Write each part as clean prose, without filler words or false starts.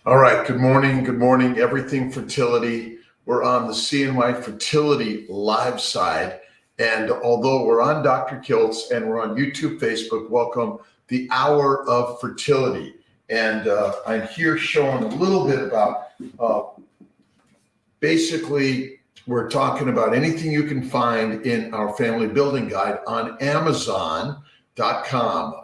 All right. Good morning. Good morning. Everything fertility. We're on the CNY Fertility live side. And although we're on Dr. Kiltz and we're on YouTube, Facebook, welcome the Hour of Fertility. And I'm here showing a little bit about basically, we're talking about anything you can find in our family building guide on Amazon.com.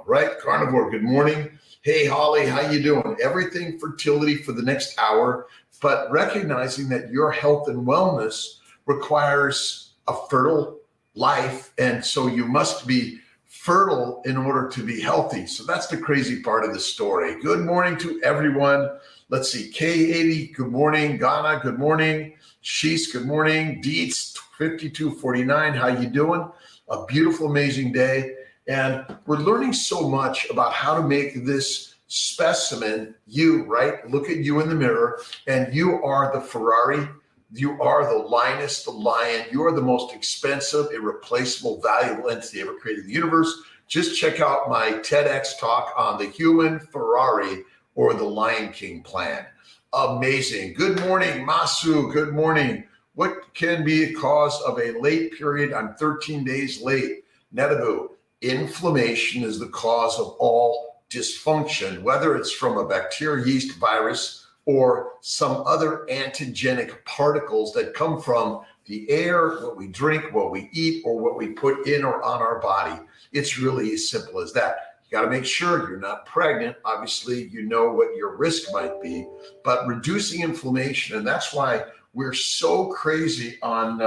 Right? Carnivore, good morning. Hey, Holly, how you doing? Everything fertility for the next hour, but recognizing that your health and wellness requires a fertile life. And so you must be fertile in order to be healthy. So that's the crazy part of the story. Good morning to everyone. Let's see, K80, good morning. Ghana, good morning. Shees, good morning. Dietz, 5249, how you doing? A beautiful, amazing day. And we're learning so much about how to make this specimen you, right? Look at you in the mirror, and you are the Ferrari. You are the lioness, the lion. You are the most expensive, irreplaceable, valuable entity ever created in the universe. Just check out my TEDx talk on the human Ferrari or the Lion King plan. Amazing. Good morning, Masu. Good morning. What can be a cause of a late period? I'm 13 days late. Netabu. Inflammation is the cause of all dysfunction, whether it's from a bacteria, yeast, virus, or some other antigenic particles that come from the air, what we drink, what we eat, or what we put in or on our body. It's really as simple as that. You got to make sure you're not pregnant. Obviously, you know what your risk might be, but reducing inflammation, and that's why we're so crazy on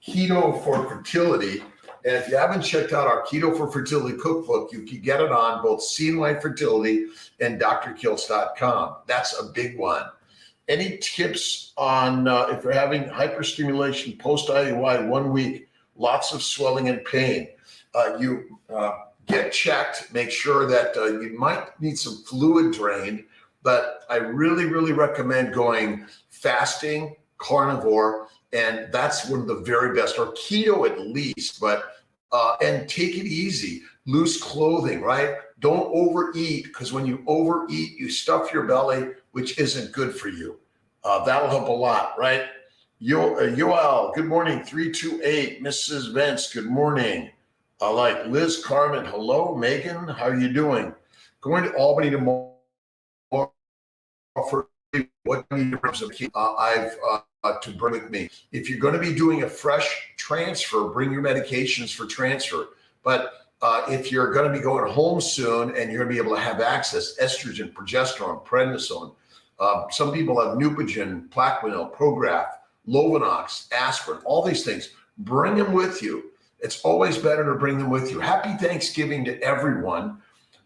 keto for fertility. And if you haven't checked out our Keto for Fertility cookbook, you can get it on both CNY Fertility and drkiltz.com. That's a big one. Any tips on if you're having hyperstimulation post-IUI 1 week, lots of swelling and pain? You get checked, make sure that you might need some fluid drained, but I really, really recommend going fasting, carnivore, and that's one of the very best, or keto at least, but and take it easy. Loose clothing, right? Don't overeat, because when you overeat, you stuff your belly, which isn't good for you. That'll help a lot, right? Yoel, good morning. 328, Mrs. Vance, good morning. Like Liz Carmen, hello. Megan, how are you doing? Going to Albany tomorrow for what I've to bring with me. If you're going to be doing a fresh transfer, bring your medications for transfer. But if you're going to be going home soon and you're going to be able to have access, estrogen, progesterone, prednisone, some people have Neupogen, Plaquenil, Prograf, Lovenox, aspirin, all these things. Bring them with you. It's always better to bring them with you. Happy Thanksgiving to everyone.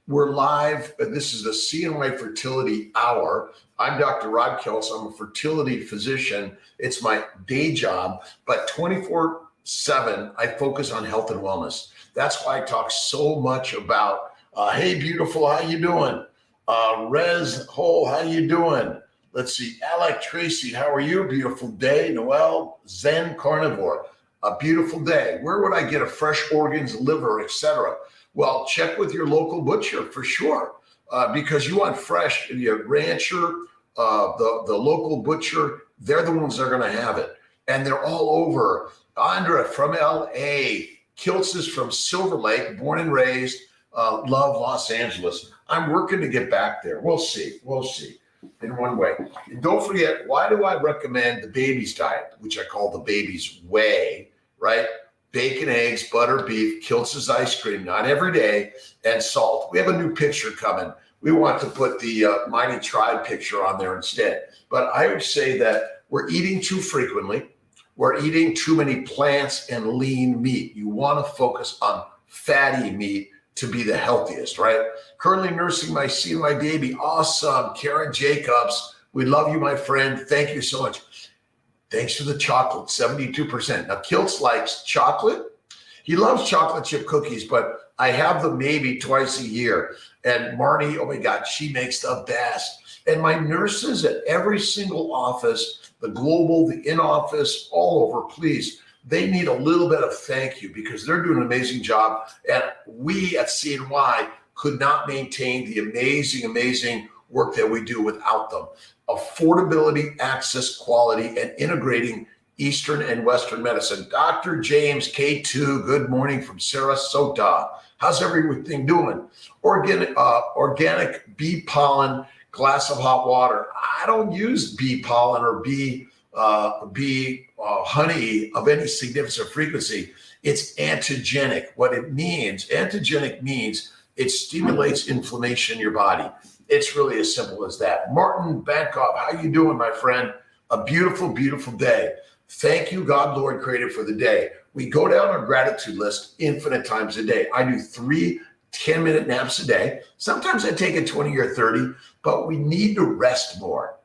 We're live. This is the CNY Fertility Hour. I'm Dr. Rod Kiltz. I'm a fertility physician. It's my day job, but 24/7, I focus on health and wellness. That's why I talk so much about, hey, beautiful, how you doing? Rez Hole, how you doing? Let's see, Alec Tracy, how are you? Beautiful day. Noel, Zen Carnivore, a beautiful day. Where would I get a fresh organs, liver, etc.? Well, check with your local butcher for sure, because you want fresh. Your rancher, the local butcher, they're the ones that are going to have it. And they're all over. Andra from LA, Kiltz is from Silver Lake, born and raised, love Los Angeles. I'm working to get back there. We'll see in one way. And don't forget, why do I recommend the BEBBIS Diet, which I call the baby's way, right? Bacon, eggs, butter, beef, Kiltz's ice cream, not every day, and salt. We have a new picture coming. We want to put the Mighty Tribe picture on there instead. But I would say that we're eating too frequently. We're eating too many plants and lean meat. You want to focus on fatty meat to be the healthiest, right? Currently nursing my CNY baby. Awesome. Karen Jacobs, we love you, my friend. Thank you so much. Thanks for the chocolate, 72%. Now, Kiltz likes chocolate. He loves chocolate chip cookies, but I have them maybe twice a year. And Marnie, oh my God, she makes the best. And my nurses at every single office, the global, the in-office, all over, please, they need a little bit of thank you because they're doing an amazing job. And we at CNY could not maintain the amazing work that we do without them. affordability, access, quality, and integrating Eastern and Western medicine. Dr. James K2, good morning from Sarasota. How's everything doing? Organic bee pollen, glass of hot water. I don't use bee pollen or bee honey of any significance or frequency. It's antigenic. What it means, antigenic means it stimulates inflammation in your body. It's really as simple as that. Martin Bankov, how you doing, my friend? A beautiful, beautiful day. Thank you, God, Lord, Creator, for the day. We go down our gratitude list infinite times a day. I do 3 10-minute naps a day. Sometimes I take a 20 or 30, but we need to rest more.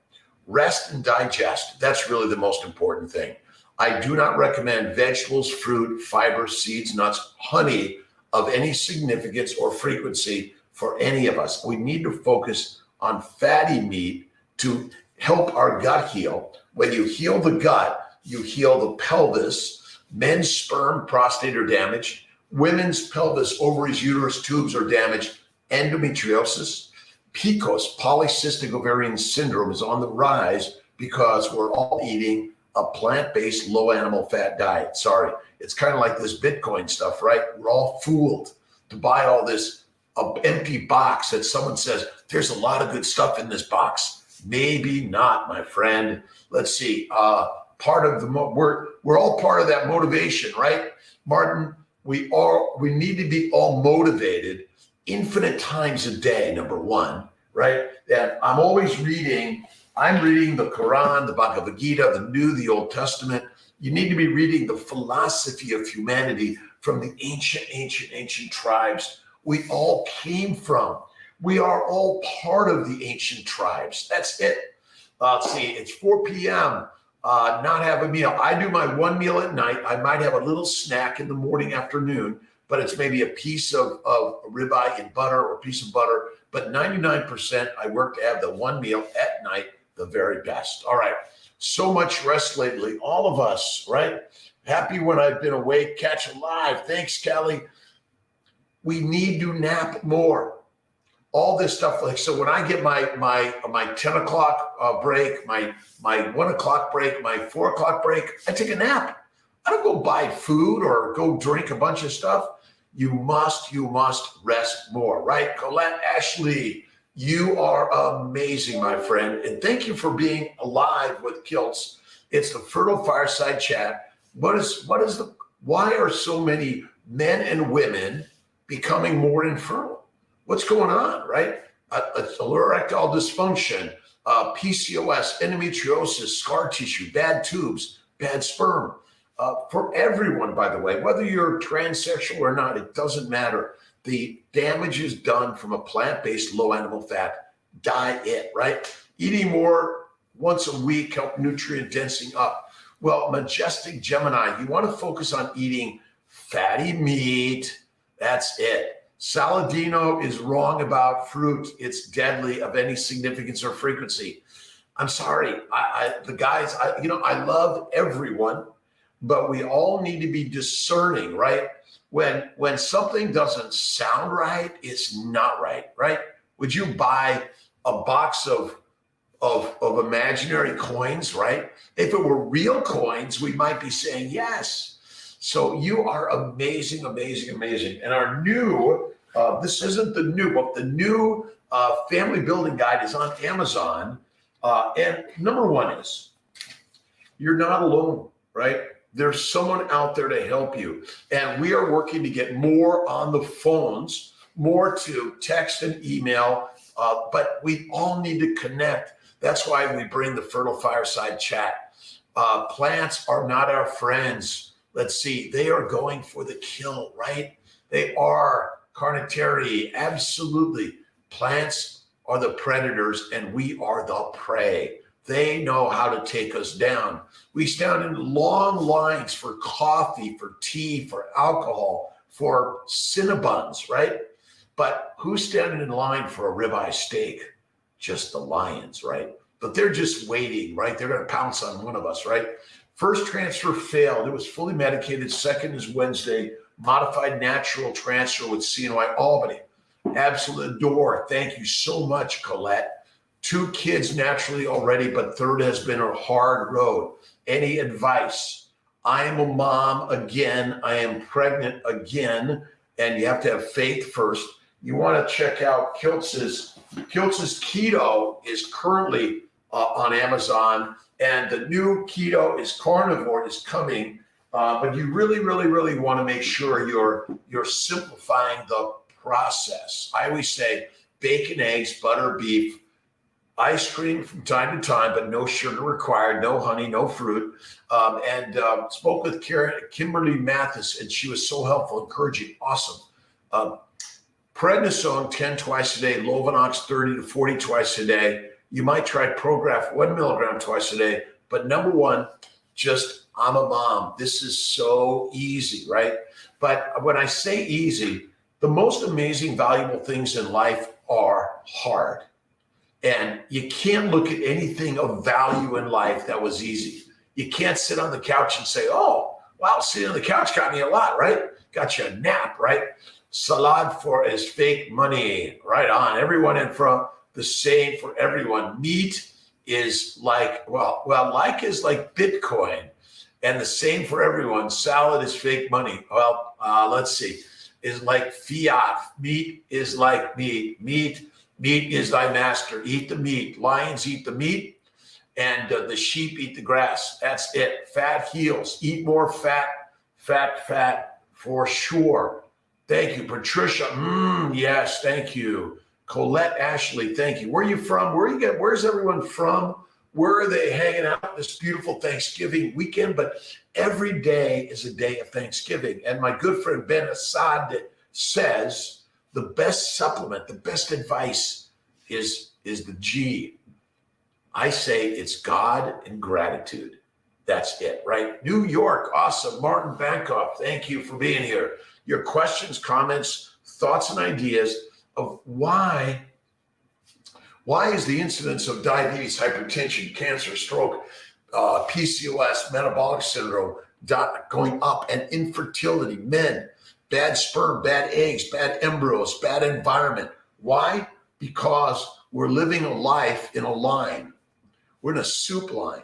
Rest and digest. That's really the most important thing. I do not recommend vegetables, fruit, fiber, seeds, nuts, honey of any significance or frequency for any of us. We need to focus on fatty meat to help our gut heal. When you heal the gut, you heal the pelvis. Men's sperm, prostate are damaged. Women's pelvis, ovaries, uterus, tubes are damaged. Endometriosis, PCOS, polycystic ovarian syndrome is on the rise because we're all eating a plant-based low animal fat diet. Sorry, it's kind of like this Bitcoin stuff, right? We're all fooled to buy all this empty box that someone says, there's a lot of good stuff in this box. Maybe not, my friend. Let's see. Part of the we're all part of that motivation, right? Martin, we need to be all motivated infinite times a day, number one, right? That I'm reading the Quran, the Bhagavad Gita, the New, the Old Testament. You need to be reading the philosophy of humanity from the ancient tribes we all came from. We are all part of the ancient tribes. That's it. Let's see, it's 4 p.m. Not have a meal. I do my one meal at night. I might have a little snack in the morning, afternoon, but it's maybe a piece of ribeye in butter or a piece of butter. But 99%, I work to have the one meal at night, the very best. All right. So much rest lately. All of us, right? Happy when I've been awake, catch alive. Thanks, Kelly. We need to nap more. All this stuff, like, so when I get my 10 o'clock break, my 1 o'clock break, my 4 o'clock break, I take a nap. I don't go buy food or go drink a bunch of stuff. You must rest more, right? Colette Ashley, you are amazing, my friend. And thank you for being alive with Kiltz. It's the Fertile Fireside Chat. Why are so many men and women becoming more infertile? What's going on, right? Erectile dysfunction, PCOS, endometriosis, scar tissue, bad tubes, bad sperm. For everyone, by the way, whether you're transsexual or not, it doesn't matter. The damage is done from a plant-based low animal fat diet, right? Eating more once a week help nutrient density up. Well, Majestic Gemini, you want to focus on eating fatty meat. That's it. Saladino is wrong about fruit. It's deadly of any significance or frequency. I'm sorry. I love everyone, but we all need to be discerning, right? When something doesn't sound right, it's not right, right? Would you buy a box of imaginary coins, right? If it were real coins, we might be saying yes. So you are amazing, amazing, amazing. And our new, this isn't the new book, the new family building guide is on Amazon. And number one is, you're not alone, right? There's someone out there to help you. And we are working to get more on the phones, more to text and email, but we all need to connect. That's why we bring the Fertile Fireside Chat. Plants are not our friends. Let's see, they are going for the kill, right? They are carnivore, absolutely. Plants are the predators and we are the prey. They know how to take us down. We stand in long lines for coffee, for tea, for alcohol, for Cinnabons, right? But who's standing in line for a ribeye steak? Just the lions, right? But they're just waiting, right? They're going to pounce on one of us, right? First transfer failed. It was fully medicated. Second is Wednesday. Modified natural transfer with CNY Albany. Absolute adore. Thank you so much, Colette. 2 kids naturally already, but third has been a hard road. Any advice? I am a mom again. I am pregnant again. And you have to have faith first. You want to check out Kiltz's keto is currently on Amazon, and the new keto is carnivore is coming. But you really, really, really want to make sure you're simplifying the process. I always say bacon, eggs, butter, beef, ice cream from time to time, but no sugar required, no honey, no fruit. Spoke with Kimberly Mathis, and she was so helpful, encouraging, awesome. Prednisone 10 twice a day, Lovenox 30 to 40 twice a day. You might try Prograf 1 milligram twice a day, but number one, just I'm a mom. This is so easy, right? But when I say easy, the most amazing, valuable things in life are hard. And you can't look at anything of value in life that was easy. You can't sit on the couch and say, oh, wow, sitting on the couch got me a lot, right? Got you a nap, right? Salad for is fake money, right on. Everyone in front, the same for everyone. Meat is like, like is like Bitcoin, and the same for everyone. Salad is fake money. Well, let's see, is like fiat. Meat is like meat. Meat is thy master. Eat the meat. Lions eat the meat, and the sheep eat the grass. That's it. Fat heals. Eat more fat for sure. Thank you, Patricia. Yes, thank you. Colette Ashley, thank you. Where are you from? Where's everyone from? Where are they hanging out this beautiful Thanksgiving weekend? But every day is a day of Thanksgiving. And my good friend Ben Assad says the best supplement, the best advice is the G. I say it's God and gratitude. That's it, right? New York, awesome. Martin Bankoff, thank you for being here. Your questions, comments, thoughts, and ideas of why is the incidence of diabetes, hypertension, cancer, stroke, PCOS, metabolic syndrome going up, and infertility, men, bad sperm, bad eggs, bad embryos, bad environment. Why? Because we're living a life in a line. We're in a soup line,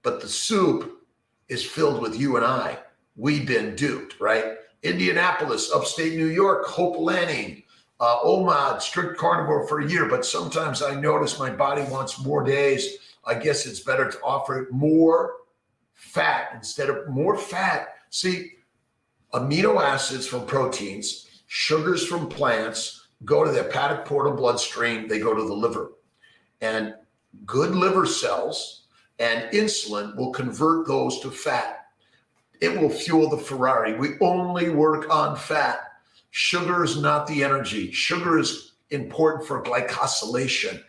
but the soup is filled with you and I. We've been duped, right? Indianapolis, upstate New York, Hope Lanning, OMAD, strict carnivore for a year, but sometimes I notice my body wants more days. I guess it's better to offer it more fat instead of more fat. See, amino acids from proteins, sugars from plants go to the hepatic portal bloodstream, they go to the liver. And good liver cells and insulin will convert those to fat. It will fuel the Ferrari. We only work on fat. Sugar is not the energy. Sugar is important for glycosylation.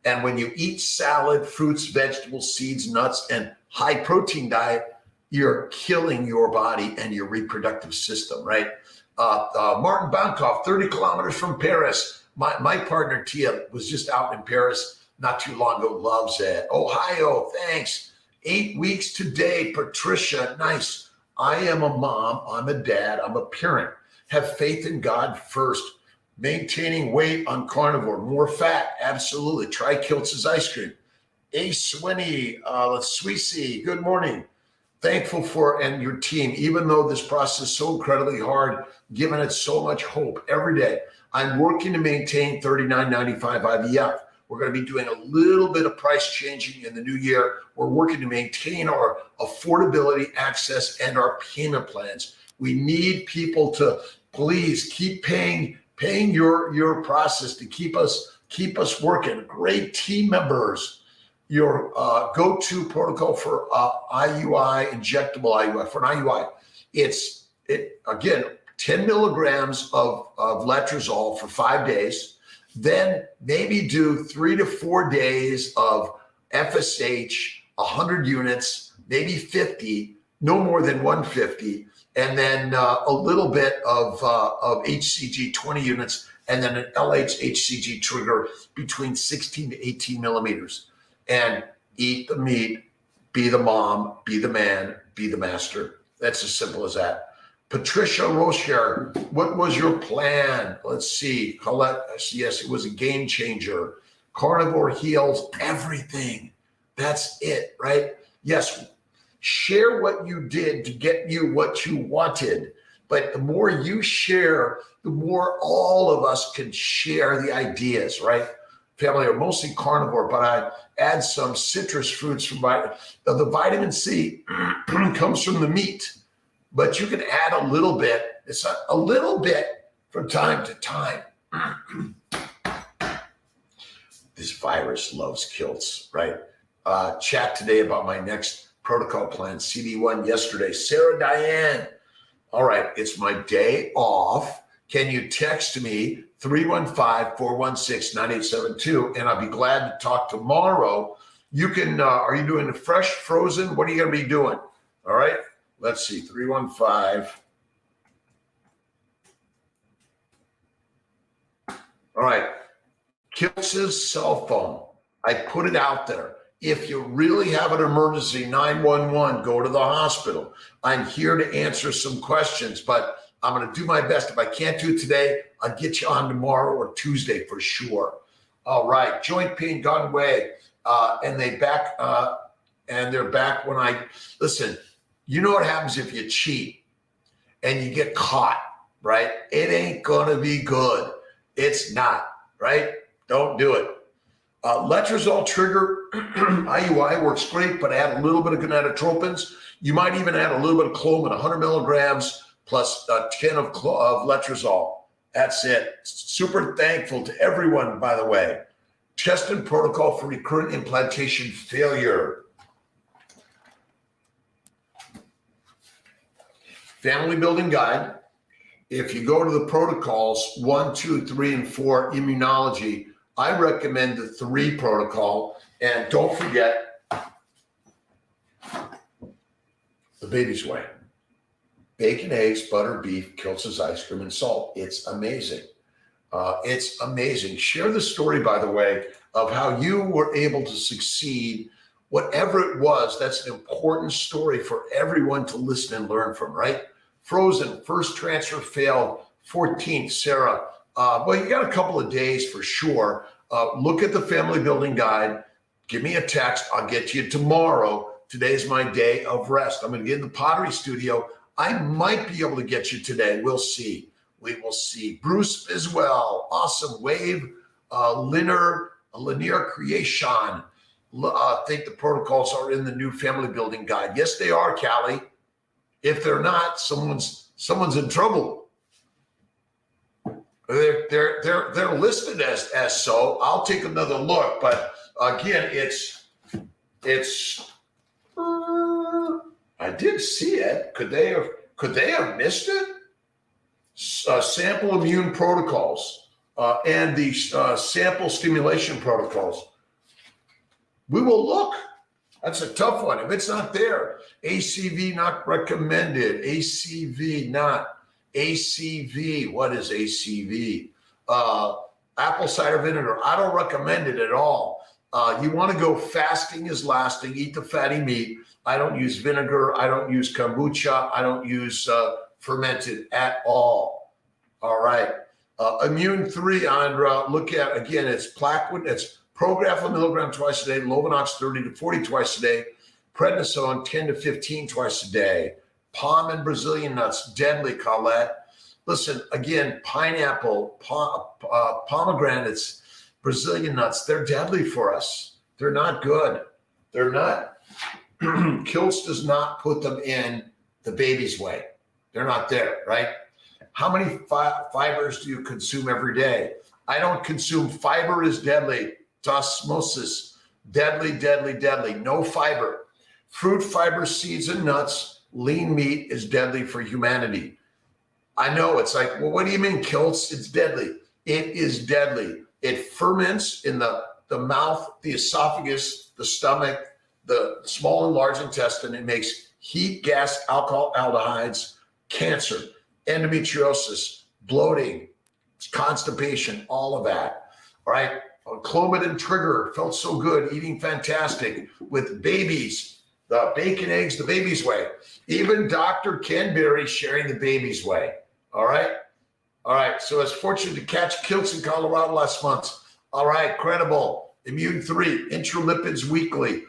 And when you eat salad, fruits, vegetables, seeds, nuts, and high protein diet, you're killing your body and your reproductive system, right? Martin Bankoff, 30 kilometers from Paris. My partner, Tia, was just out in Paris not too long ago, loves it. Ohio, thanks. 8 weeks today, Patricia, nice. I am a mom, I'm a dad, I'm a parent. Have faith in God first. Maintaining weight on carnivore, more fat, absolutely. Try Kiltz's ice cream. Ace Swinny, Sweetie, good morning. Thankful for and your team, even though this process is so incredibly hard, giving it so much hope every day. I'm working to maintain $39.95 IVF. We're going to be doing a little bit of price changing in the new year. We're working to maintain our affordability, access, and our payment plans. We need people to please keep paying your process to keep us working. Great team members. Your go-to protocol for IUI, injectable IUI, for an IUI. It's again 10 milligrams of letrozole for 5 days. Then maybe do 3 to 4 days of FSH, 100 units, maybe 50, no more than 150, and then a little bit of HCG, 20 units, and then an LH-HCG trigger between 16 to 18 millimeters. And eat the meat, be the mom, be the man, be the master. That's as simple as that. Patricia Rocher, what was your plan? Let's see. Colette, yes, it was a game changer. Carnivore heals everything. That's it, right? Yes, share what you did to get you what you wanted. But the more you share, the more all of us can share the ideas, right? Family are mostly carnivore, but I add some citrus fruits from the vitamin C comes from the meat, but you can add a little bit. It's a little bit from time to time. This virus loves Kiltz, right? Chat today about my next protocol plan, CD1 yesterday. Sarah Diane. All right, it's my day off. Can you text me 315-416-9872, and I'll be glad to talk tomorrow. You can, are you doing the fresh, frozen? What are you going to be doing? All right, let's see, 315. All right, Kiltz's cell phone. I put it out there. If you really have an emergency, 911, go to the hospital. I'm here to answer some questions, but I'm going to do my best. If I can't do it today, I'll get you on tomorrow or Tuesday for sure. All right, joint pain gone away, and they're back when I listen. You know what happens if you cheat and you get caught, right? It ain't gonna be good. It's not, right? Don't do it. Letrozole trigger IUI works great, but add a little bit of gonadotropins. You might even add a little bit of Clomid, 100 milligrams plus 10 of letrozole. That's it. Super thankful to everyone, by the way. Test and protocol for recurrent implantation failure. Family building guide. If you go to the protocols 1, 2, 3, and 4 immunology, I recommend the 3 protocol. And don't forget the baby's way. Bacon, eggs, butter, beef, Kiltz's ice cream, and salt. It's amazing. It's amazing. Share the story, by the way, of how you were able to succeed, whatever it was. That's an important story for everyone to listen and learn from, right? Frozen, first transfer failed, 14th, Sarah. Well, you got a couple of days for sure. Look at the family building guide. Give me a text. I'll get to you tomorrow. Today's my day of rest. I'm going to get in the pottery studio. I might be able to get you today. We'll see. We will see. Bruce as well. Awesome. Wave, linear creation. I think the protocols are in the new family building guide. Yes, they are, Callie. If they're not, someone's in trouble. They're listed as so. I'll take another look, but again, it's. I did see it. Could they have missed it? Sample immune protocols and the sample stimulation protocols. We will look. That's a tough one. If it's not there, ACV not recommended. ACV not. ACV. What is ACV? Apple cider vinegar. I don't recommend it at all. You want to go fasting is lasting. Eat the fatty meat. I don't use vinegar. I don't use kombucha. I don't use fermented at all. All right. Immune 3, Andra. Look at, again, it's Plaquenil. It's Prograf a milligram twice a day. Lovenox 30 to 40 twice a day. Prednisone 10 to 15 twice a day. Palm and Brazilian nuts. Deadly, Colette. Listen, again, pineapple, pomegranates, Brazilian nuts. They're deadly for us. They're not good. They're not. Kiltz does not put them in the baby's way. They're not there, right? How many fibers do you consume every day? I don't consume. Fiber is deadly. Osmosis, deadly, deadly, deadly. No fiber. Fruit, fiber, seeds, and nuts. Lean meat is deadly for humanity. I know it's like, well, what do you mean, Kiltz? It's deadly. It is deadly. It ferments in the mouth, the esophagus, the stomach, the small and large intestine. It makes heat, gas, alcohol, aldehydes, cancer, endometriosis, bloating, constipation, all of that. All right. Clomid and trigger felt so good, eating fantastic with babies, the bacon, eggs, the baby's way. Even Dr. Ken Berry sharing the baby's way. All right. All right. So I was fortunate to catch Kiltz in Colorado last month. All right. Credible. Immune 3, intralipids weekly.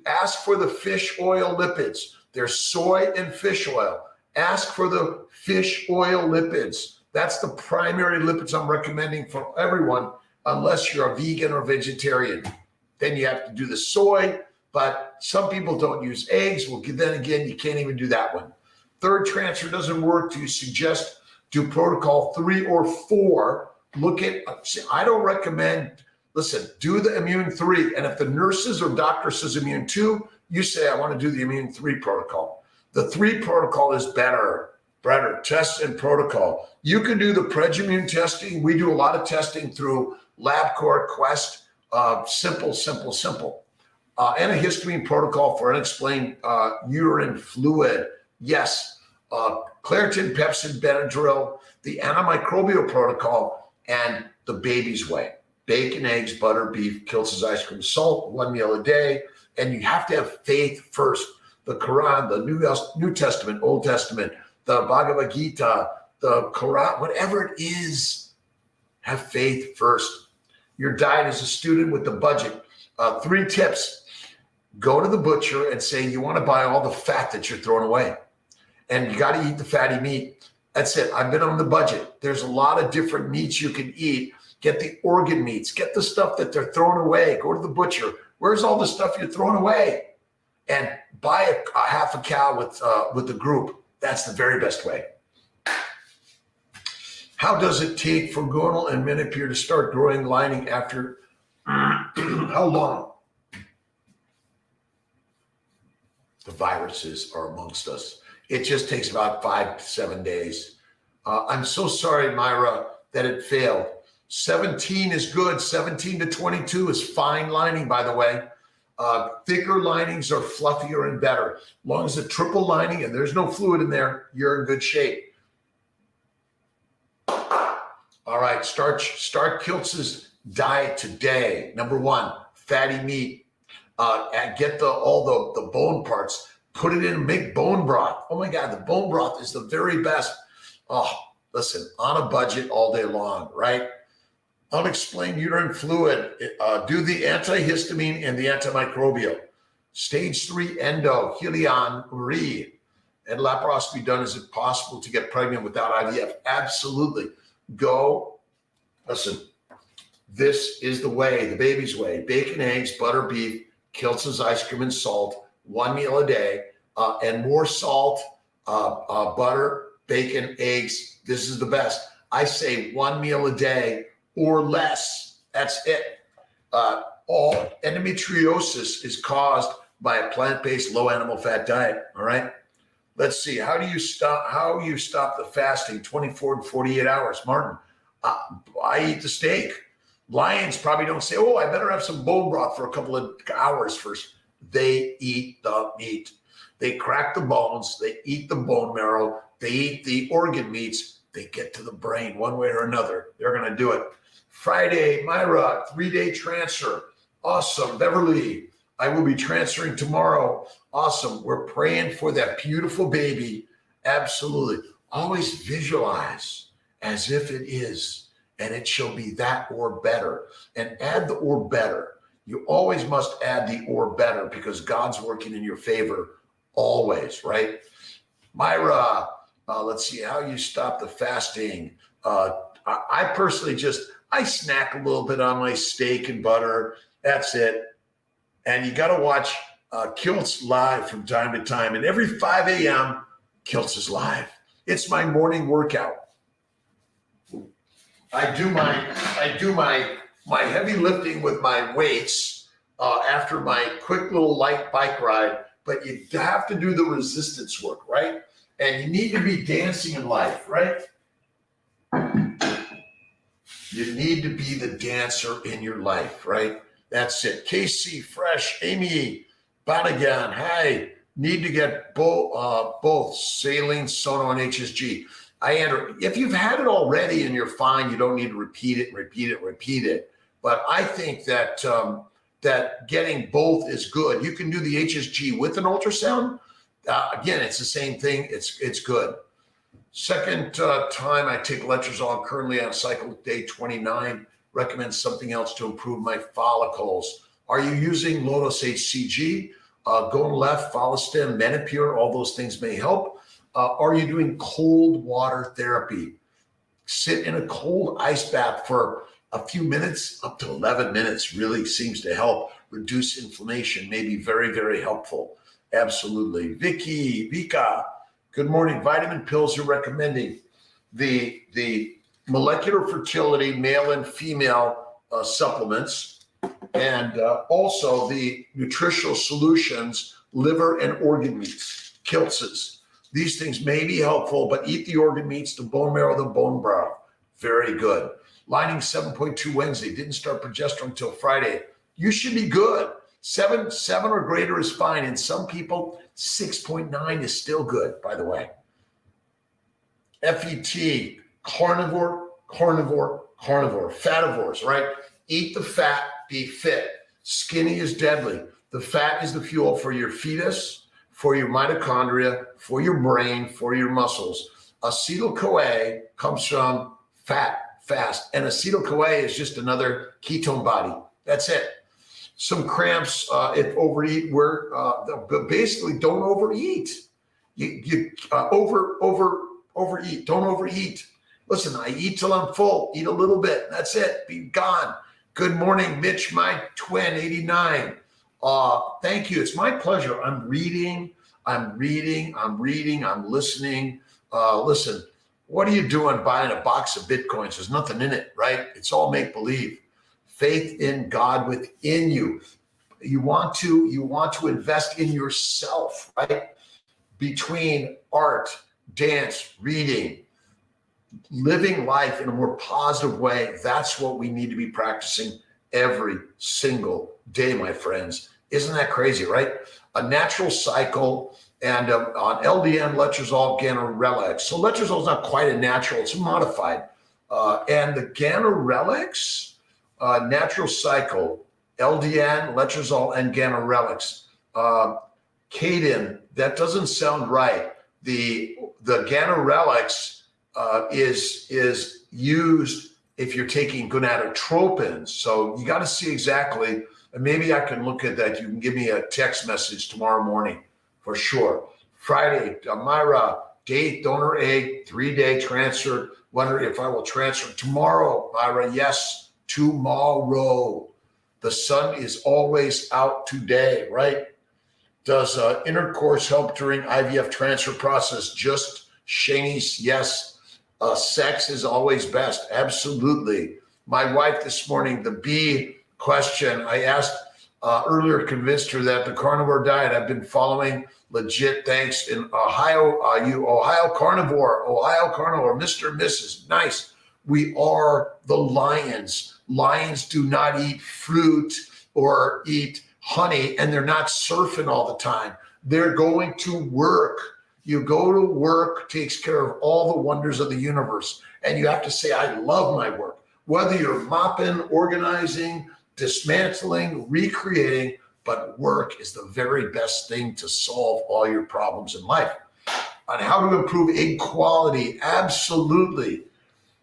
Ask for the fish oil lipids. There's soy and fish oil. Ask for the fish oil lipids. That's the primary lipids I'm recommending for everyone, unless you're a vegan or vegetarian. Then you have to do the soy, but some people don't use eggs. Well, then again, you can't even do that one. Third transfer doesn't work. Do you suggest do protocol 3 or 4? Look at, I don't recommend, listen, do the immune 3. And if the nurses or doctor says immune 2, you say, I want to do the immune 3 protocol. The 3 protocol is better test and protocol. You can do the Pregimmune testing. We do a lot of testing through LabCorp, Quest, simple. And a histamine protocol for unexplained uterine fluid. Yes. Claritin, Pepsin, Benadryl, the antimicrobial protocol, and the baby's way. Bacon, eggs, butter, beef, Kiltz's ice cream, salt, 1 meal a day. And you have to have faith first. The Quran, the New Testament, Old Testament, the Bhagavad Gita, the Quran, whatever it is, have faith first. Your diet as a student with the budget. 3 tips. Go to the butcher and say you want to buy all the fat that you're throwing away. And you got to eat the fatty meat. That's it. I've been on the budget. There's a lot of different meats you can eat. Get the organ meats. Get the stuff that they're throwing away. Go to the butcher. Where's all the stuff you're throwing away? And buy a half a cow with the group. That's the very best way. How does it take for gonal and menopause to start growing lining after how long? The viruses are amongst us. It just takes about 5 to 7 days. I'm so sorry, Myra, that it failed. 17 is good. 17 to 22 is fine lining, by the way. Thicker linings are fluffier and better. As long as the triple lining and there's no fluid in there, you're in good shape. All right, start Kiltz's diet today. Number 1, fatty meat. And get all the bone parts. Put it in, make bone broth. Oh my God, the bone broth is the very best. Oh, listen, on a budget all day long, right? Unexplained uterine fluid. Do the antihistamine and the antimicrobial. Stage 3 endo, Helion, Uri. And laparoscopy done. Is it possible to get pregnant without IVF? Absolutely. Go. Listen, this is the way, the baby's way. Bacon, eggs, butter, beef, Kiltz's ice cream and salt, 1 meal a day, and more salt, butter, bacon, eggs. This is the best. I say 1 meal a day or less. That's it. All endometriosis is caused by a plant-based low animal fat diet. All right. Let's see. How you stop the fasting 24 to 48 hours? Martin, I eat the steak. Lions probably don't say, oh, I better have some bone broth for a couple of hours first. They eat the meat. They crack the bones. They eat the bone marrow. They eat the organ meats. They get to the brain one way or another. They're going to do it. Friday, Myra, 3-day transfer. Awesome. Beverly, I will be transferring tomorrow. Awesome. We're praying for that beautiful baby. Absolutely. Always visualize as if it is, and it shall be that or better. And add the or better. You always must add the or better because God's working in your favor always, right? Myra, let's see how you stop the fasting. I personally I snack a little bit on my steak and butter. That's it. And you got to watch Kiltz live from time to time. And every 5 a.m., Kiltz is live. It's my morning workout. I do my heavy lifting with my weights after my quick little light bike ride. But you have to do the resistance work, right? And you need to be dancing in life, right? You need to be the dancer in your life, right? That's it. Casey, Fresh, Amy, Banagan, hi. Need to get both saline, sono, and HSG. If you've had it already and you're fine, you don't need to repeat it. But I think that that getting both is good. You can do the HSG with an ultrasound. Again, it's the same thing. It's good. Second time I take letrozole, currently on cycle day 29. recommend something else to improve my follicles. Are you using low-dose HCG? Going left, Follistim, Menopur, all those things may help. Are you doing cold water therapy? Sit in a cold ice bath for a few minutes, up to 11 minutes, really seems to help reduce inflammation, may be very, very helpful. Absolutely. Vika, good morning. Vitamin pills you're recommending. The molecular fertility, male and female supplements, and also the nutritional solutions, liver and organ meats, Kiltz's. These things may be helpful, but eat the organ meats, the bone marrow, the bone broth. Very good. Lining 7.2 Wednesday, didn't start progesterone until Friday. You should be good. 7 or greater is fine. And some people, 6.9 is still good, by the way. FET, carnivore, fativores, right? Eat the fat, be fit. Skinny is deadly. The fat is the fuel for your fetus, for your mitochondria, for your brain, for your muscles. Acetyl-CoA comes from fast, and acetyl-CoA is just another ketone body. That's it. Some cramps if overeat, basically don't overeat. You overeat, don't overeat. Listen, I eat till I'm full, eat a little bit, that's it, be gone. Good morning, Mitch, my twin, 89. Thank you, it's my pleasure. I'm reading, I'm listening. Listen, what are you doing buying a box of Bitcoins? There's nothing in it, right? It's all make-believe. Faith in God within you. You want to invest in yourself, right? Between art, dance, reading, living life in a more positive way. That's what we need to be practicing every single day, my friends. Isn't that crazy, right? A natural cycle, and on LDN, letrozole, ganirelix. So letrozole is not quite a natural, it's a modified. And the ganirelix, natural cycle, LDN, letrozole, and ganirelix. Caden, that doesn't sound right. The ganirelix is used if you're taking gonadotropins. So you got to see exactly, and maybe I can look at that. You can give me a text message tomorrow morning for sure. Friday, Myra, date, donor egg, 3-day transfer. Wonder if I will transfer tomorrow, Myra. Yes, tomorrow. The sun is always out today, right? Does intercourse help during IVF transfer process? Just Shanice, yes. Sex is always best. Absolutely. My wife this morning, the B question I asked earlier, convinced her that the carnivore diet I've been following legit. Thanks. In Ohio, you Ohio carnivore, Mr. and Mrs. Nice. We are the lions. Lions do not eat fruit or eat honey, and they're not surfing all the time. They're going to work. You go to work, takes care of all the wonders of the universe. And you have to say, I love my work. Whether you're mopping, organizing, dismantling, recreating, but work is the very best thing to solve all your problems in life. On how to improve egg quality, absolutely.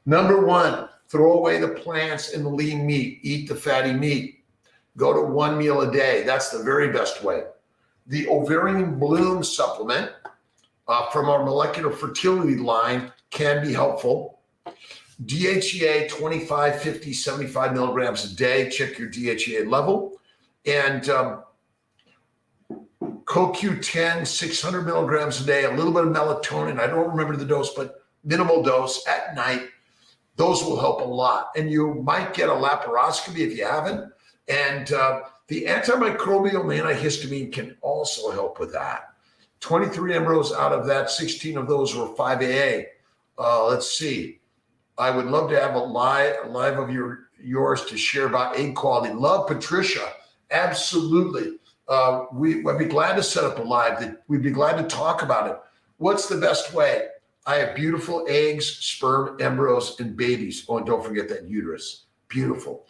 Number one, throw away the plants and the lean meat. Eat the fatty meat. Go to 1 meal a day. That's the very best way. The ovarian bloom supplement from our molecular fertility line can be helpful. DHEA 25, 50, 75 milligrams a day. Check your DHEA level. And CoQ10, 600 milligrams a day, a little bit of melatonin. I don't remember the dose, but minimal dose at night. Those will help a lot. And you might get a laparoscopy if you haven't. And the antimicrobial antihistamine can also help with that. 23 embryos out of that, 16 of those were 5AA. Let's see. I would love to have a live of yours to share about egg quality. Love Patricia. Absolutely. I'd be glad to set up a live. We'd be glad to talk about it. What's the best way? I have beautiful eggs, sperm, embryos, and babies. Oh, and don't forget that uterus. Beautiful.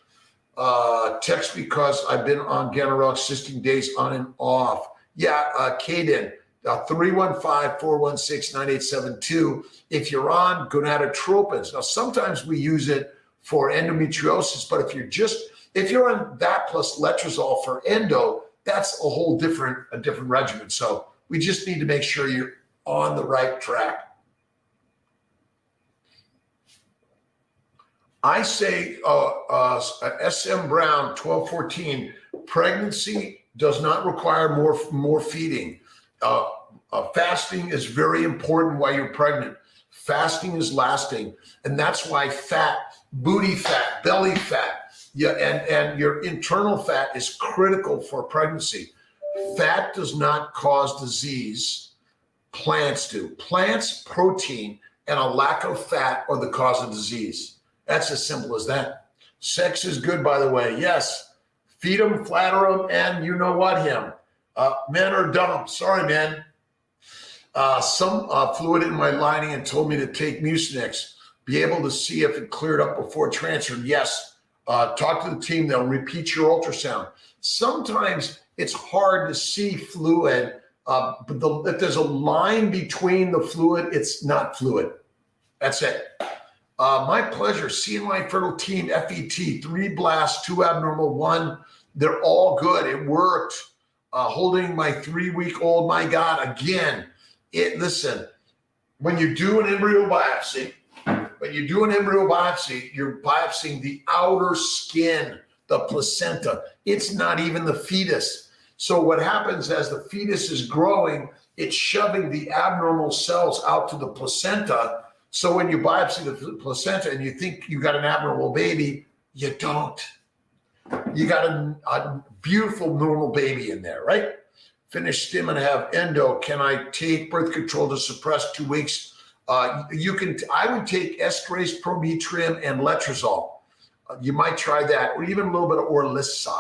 Text because I've been on ganirelix 16 days on and off. Yeah, Kaden, 315-416-9872. If you're on gonadotropins, now sometimes we use it for endometriosis. But if you're on that plus letrozole for endo, that's a whole different regimen. So we just need to make sure you're on the right track. I say SM Brown 1214, pregnancy does not require more feeding. Fasting is very important while you're pregnant. Fasting is lasting, and that's why fat, booty fat, belly fat, and your internal fat is critical for pregnancy. Fat does not cause disease. Plants do. Plants, protein, and a lack of fat are the cause of disease. That's as simple as that. Sex is good, by the way. Yes. Feed them, flatter them, and you know what, him. Men are dumb. Sorry, man. Some fluid in my lining and told me to take Mucinex. Be able to see if it cleared up before transfer. Yes. Talk to the team. They'll repeat your ultrasound. Sometimes it's hard to see fluid, but if there's a line between the fluid, it's not fluid. That's it. My pleasure. CNY Fertile Team, FET, 3 blasts, 2 abnormal, 1. They're all good. It worked. Holding my 3-week-old, my God, again. Listen, when you do an embryo biopsy, you're biopsying the outer skin, the placenta. It's not even the fetus. So what happens as the fetus is growing, it's shoving the abnormal cells out to the placenta. So when you biopsy the placenta and you think you got an abnormal baby, you don't. You got a beautiful normal baby in there, right? Finish stim and have endo. Can I take birth control to suppress 2 weeks? I would take estrase, prometrium, and letrozole. You might try that, or even a little bit of Orlissa.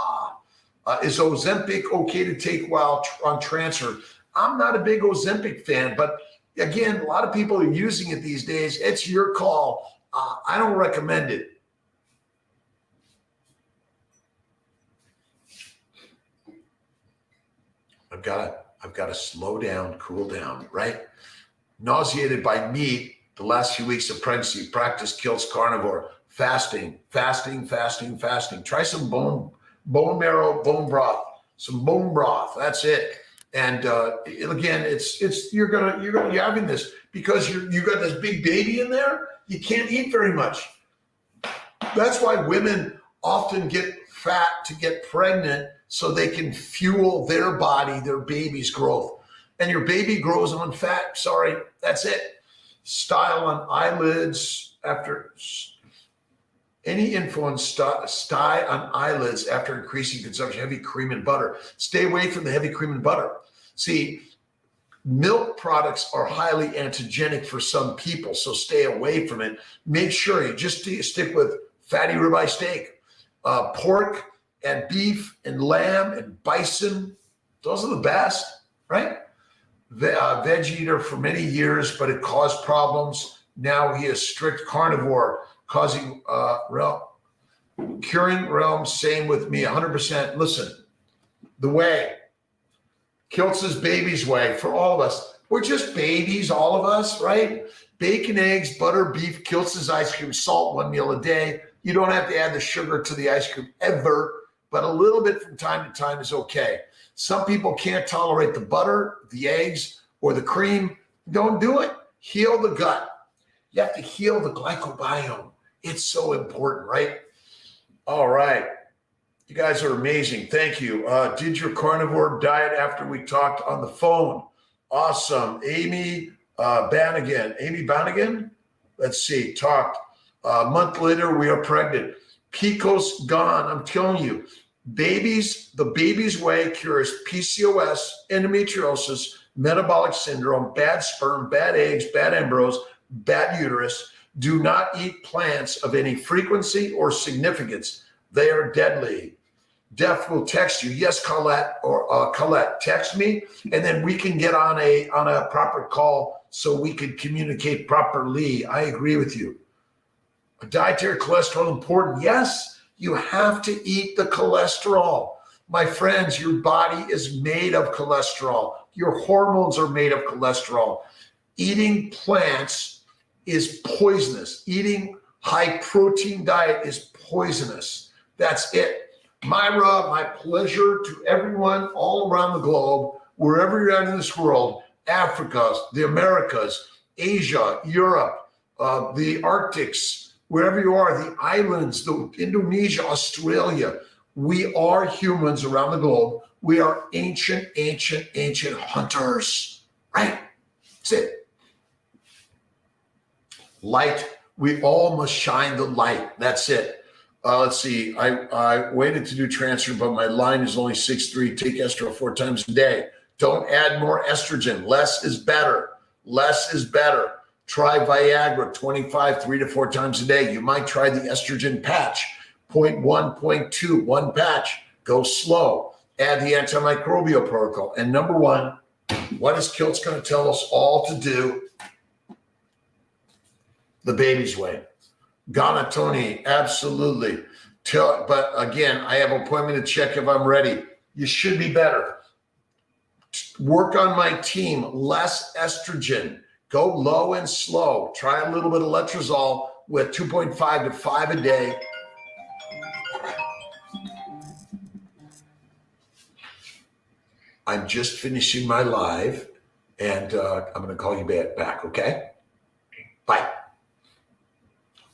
Is Ozempic okay to take while on transfer? I'm not a big Ozempic fan, but again, a lot of people are using it these days. It's your call. I don't recommend it. I've got to slow down, cool down, right? Nauseated by meat the last few weeks of pregnancy. Practice Kiltz carnivore. Fasting. Try some bone marrow, bone broth. Some bone broth. That's it. And again, you're having this because you got this big baby in there. You can't eat very much. That's why women often get fat to get pregnant so they can fuel their body, their baby's growth. And your baby grows on fat. Sorry, that's it. Style on eyelids after any info on sty on eyelids after increasing consumption of heavy cream and butter. Stay away from the heavy cream and butter. See, milk products are highly antigenic for some people, so stay away from it. Make sure you just stick with fatty ribeye steak, pork and beef and lamb and bison. Those are the best, right? Veg eater for many years, but it caused problems. Now he is strict carnivore, causing curing realm. Same with me, 100%. Listen, the way, Kiltz's baby's way for all of us. We're just babies, all of us, right? Bacon, eggs, butter, beef, Kiltz's ice cream, salt, 1 meal a day. You don't have to add the sugar to the ice cream ever, but a little bit from time to time is okay. Some people can't tolerate the butter, the eggs, or the cream. Don't do it. Heal the gut. You have to heal the glycobiome. It's so important, right? All right. You guys are amazing. Thank you. Did your carnivore diet after we talked on the phone? Awesome. Amy Bannigan. Let's see. Talked. A month later, we are pregnant. PCOS gone. I'm telling you. The baby's way cures PCOS, endometriosis, metabolic syndrome, bad sperm, bad eggs, bad embryos, bad uterus. Do not eat plants of any frequency or significance. They are deadly. Def will text you. Yes, Colette, or Colette, text me, and then we can get on a proper call so we can communicate properly. I agree with you. Dietary cholesterol important. Yes. You have to eat the cholesterol. My friends, your body is made of cholesterol. Your hormones are made of cholesterol. Eating plants is poisonous. Eating High protein diet is poisonous. That's it. Myra, my pleasure to everyone all around the globe, wherever you're at in this world, Africa, the Americas, Asia, Europe, the Arctics, wherever you are, the islands, the Indonesia, Australia. We are humans around the globe. We are ancient hunters, right? That's it. Light. We all must shine the light. That's it. Let's see. I waited to do transfer, but my line is only 6'3". Take estradiol 4 times a day. Don't add more estrogen. Less is better. Less is better. Try Viagra 25, 3 to 4 times a day. You might try the estrogen patch, 0.1, 0.2, one patch. Go slow. Add the antimicrobial protocol. And number one, what is Kiltz going to tell us all to do? The baby's way. Ghana Tony, absolutely. But again, I have an appointment to check if I'm ready. You should be better. Work on my team, less estrogen. Go low and slow. Try a little bit of letrozole with 2.5 to 5 a day. I'm just finishing my live, and I'm going to call you back, okay? Bye.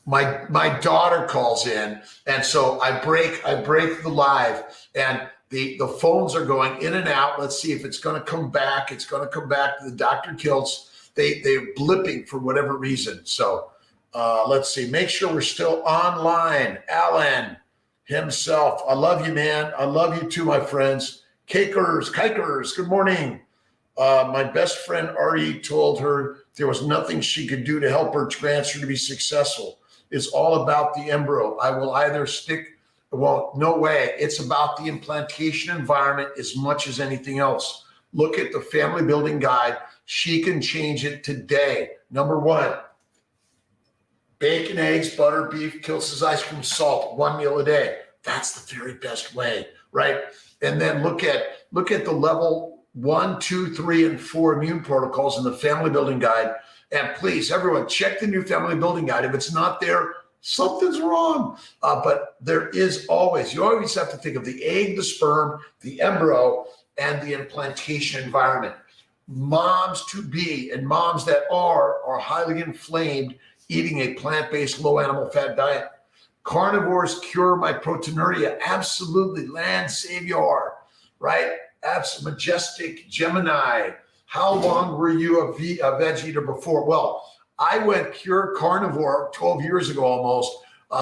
My daughter calls in, and so I break the live, and the phones are going in and out. Let's see if it's going to come back. It's going to come back to the Dr.Kiltz. They're blipping for whatever reason. So let's see. Make sure we're still online. Alan himself. I love you, man. I love you too, my friends. Kikers. Good morning. My best friend Artie told her there was nothing she could do to help her transfer to be successful. It's all about the embryo. I will either no way. It's about the implantation environment as much as anything else. Look at the family building guide. She can change it today. Number one, bacon, eggs, butter, beef, Kiltz's ice cream, salt, 1 meal a day. That's the very best way, right? And then look at the level 1, 2, 3, and 4 immune protocols in the family building guide. And please, everyone, check the new family building guide. If it's not there, something's wrong. But there is always, you always have to think of the egg, the sperm, the embryo, and the implantation environment. Moms to be and moms that are highly inflamed eating a plant-based low animal fat diet. Carnivores cure my proteinuria. Absolutely. Land Savior, right? Majestic Gemini. How long were you a veg eater before? Well, I went pure carnivore 12 years ago almost.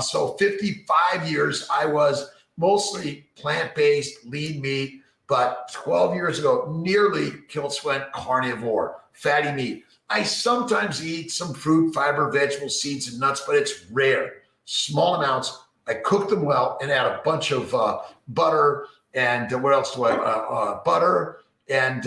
So 55 years, I was mostly plant-based, lean meat. But 12 years ago, nearly Kiltz went carnivore, fatty meat. I sometimes eat some fruit, fiber, vegetables, seeds, and nuts, but it's rare. Small amounts. I cook them well and add a bunch of butter and what else do I? Butter and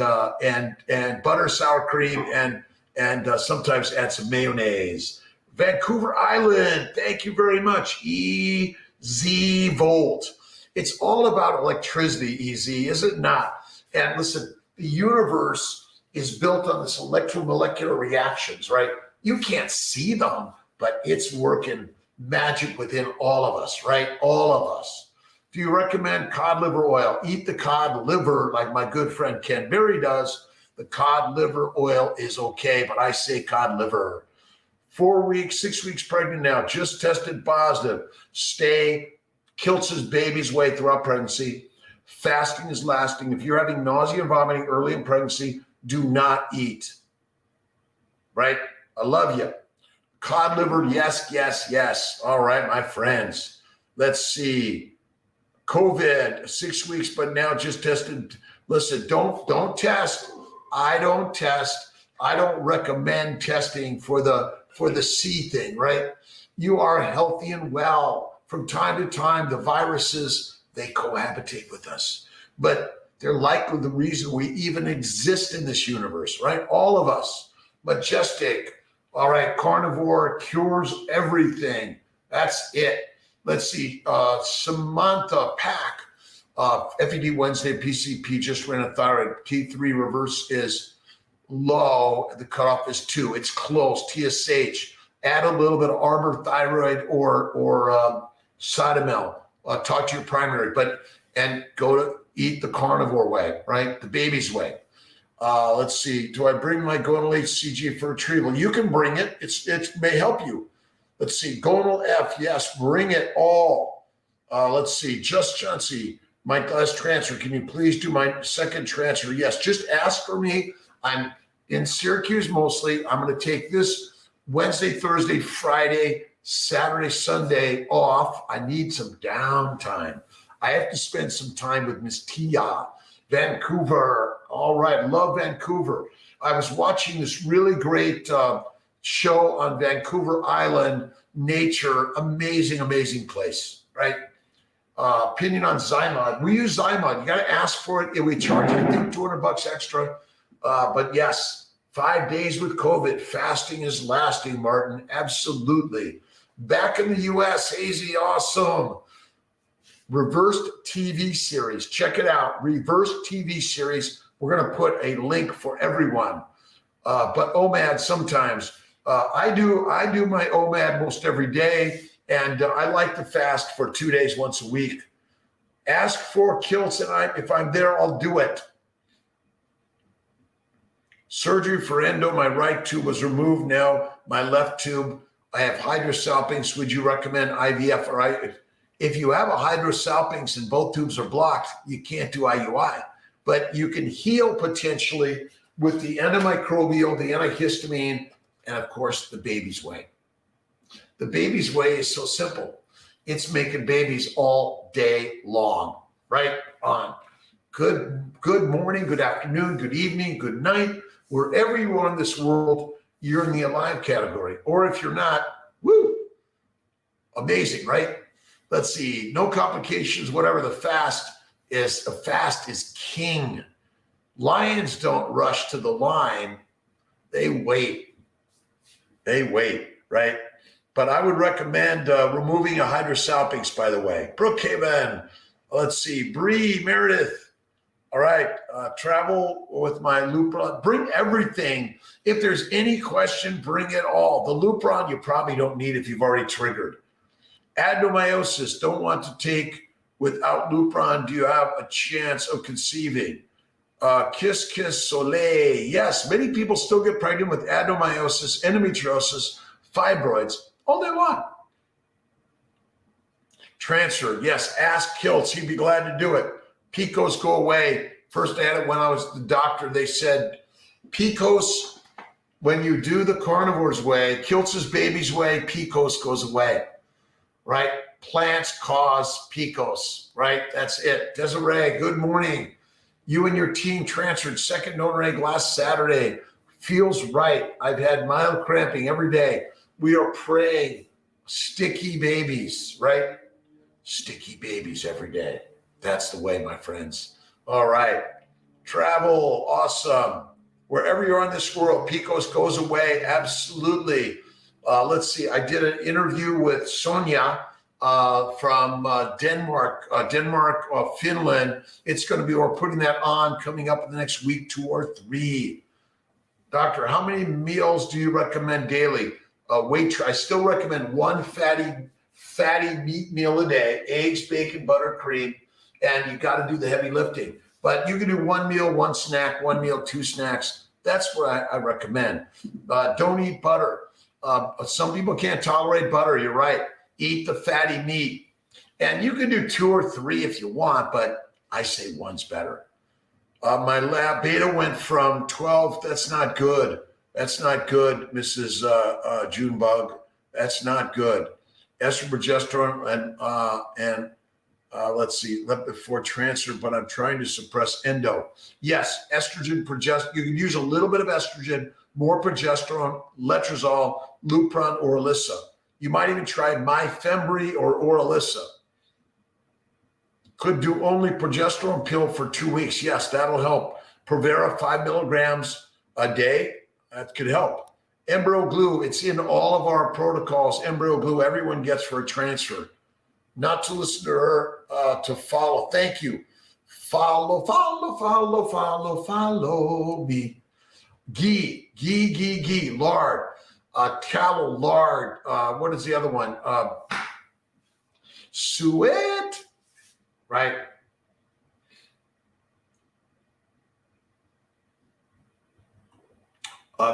butter, sour cream, and sometimes add some mayonnaise. Vancouver Island, thank you very much. EZ Volt. It's all about electricity, EZ, is it not? And listen, the universe is built on this electromolecular reactions, right? You can't see them, but it's working magic within all of us, right? All of us. Do you recommend cod liver oil? Eat the cod liver like my good friend Ken Berry does. The cod liver oil is okay, but I say cod liver. 4 weeks, 6 weeks pregnant now, just tested positive. Stay Kiltz's baby's way throughout pregnancy. Fasting is lasting. If you're having nausea and vomiting early in pregnancy, do not eat. Right? I love you. Cod liver, yes. All right, my friends. Let's see. COVID, 6 weeks, but now just tested. Listen, don't test. I don't test. I don't recommend testing for the C thing, right? You are healthy and well. From time to time, the viruses, they cohabitate with us, but they're likely the reason we even exist in this universe, right? All of us. Majestic. All right, carnivore cures everything. That's it. Let's see. Samantha Pack. FED Wednesday, PCP just ran a thyroid. T3 reverse is low. The cutoff is 2. It's close. TSH. add a little bit of Arbor thyroid or Cytomel. Talk to your primary, and go to eat the carnivore way, right? The baby's way. Let's see. Do I bring my gonal HCG for retrieval? You can bring it. It may help you. Let's see. Gonal F, yes, bring it all. Let's see. Just Chauncey, my last transfer. Can you please do my second transfer? Yes, just ask for me. I'm in Syracuse mostly. I'm going to take this Wednesday, Thursday, Friday, Saturday, Sunday off. I need some downtime. I have to spend some time with Miss Tia. Vancouver. All right. Love Vancouver. I was watching this really great show on Vancouver Island, nature, amazing, amazing place, right? Opinion on Zymod. We use Zymod. You got to ask for it. We charge, I think, $200 extra. But yes, 5 days with COVID. Fasting is lasting, Martin. Absolutely. Back in the U.S., Hazy, awesome. Reversed TV series. Check it out. Reversed TV series. We're going to put a link for everyone. But OMAD sometimes. I do my OMAD most every day, and I like to fast for 2 days once a week. Ask for Kiltz, and if I'm there, I'll do it. Surgery for endo. My right tube was removed. Now my left tube. I have hydrosalpinx. Would you recommend IVF or IVF? If you have a hydrosalpinx and both tubes are blocked, you can't do IUI. But you can heal potentially with the antimicrobial, the antihistamine, and of course, the baby's way. The baby's way is so simple. It's making babies all day long, right on. Good morning, good afternoon, good evening, good night. Wherever you are in this world, you're in the alive category. Or if you're not, woo, amazing, right? Let's see, no complications, whatever. The fast is king. Lions don't rush to the line. They wait, right? But I would recommend removing a hydrosalpinx, by the way. Brookhaven, let's see, Bree, Meredith. All right, travel with my Lupron. Bring everything. If there's any question, bring it all. The Lupron you probably don't need if you've already triggered. Adenomyosis, don't want to take without Lupron. Do you have a chance of conceiving? Kiss Soleil. Yes, many people still get pregnant with adenomyosis, endometriosis, fibroids all day long. Transfer. Yes, ask Kiltz. He'd be glad to do it. PCOS go away. First I had it when I was the doctor. They said PCOS, when you do the carnivore's way, Kiltz's baby's way, PCOS goes away. Right? Plants cause PCOS, right? That's it. Desiree, good morning. You and your team transferred second donor egg last Saturday. Feels right. I've had mild cramping every day. We are praying sticky babies, right? Sticky babies every day. That's the way, my friends. All right. Travel, awesome. Wherever you're in this world, PCOS goes away. Absolutely. Let's see. I did an interview with Sonia from Denmark, Finland. It's going to be, we're putting that on coming up in the next week, 2 or 3. Doctor, how many meals do you recommend daily? I still recommend one fatty meat meal a day, eggs, bacon, butter, cream, and you got to do the heavy lifting. But you can do 1 meal, 1 snack, 1 meal, 2 snacks. That's what I recommend. Don't eat butter. Some people can't tolerate butter. You're right. Eat the fatty meat. And you can do 2 or 3 if you want, but I say 1's better. My lab beta went from 12. That's not good. That's not good, Mrs. Junebug. That's not good. Estrogen, progesterone, and let's see, before transfer, but I'm trying to suppress endo. Yes, estrogen, progesterone. You can use a little bit of estrogen, more progesterone, letrozole, Lupron, or Oralisa. You might even try Myfembry or Oralisa. Could do only progesterone pill for 2 weeks. Yes, that'll help. Provera, 5 milligrams a day. That could help. Embryo glue, it's in all of our protocols. Embryo glue, everyone gets for a transfer. Not to listen to her, to follow. Thank you. Follow me. Ghee, lard. tallow, lard. What is the other one? Suet, right?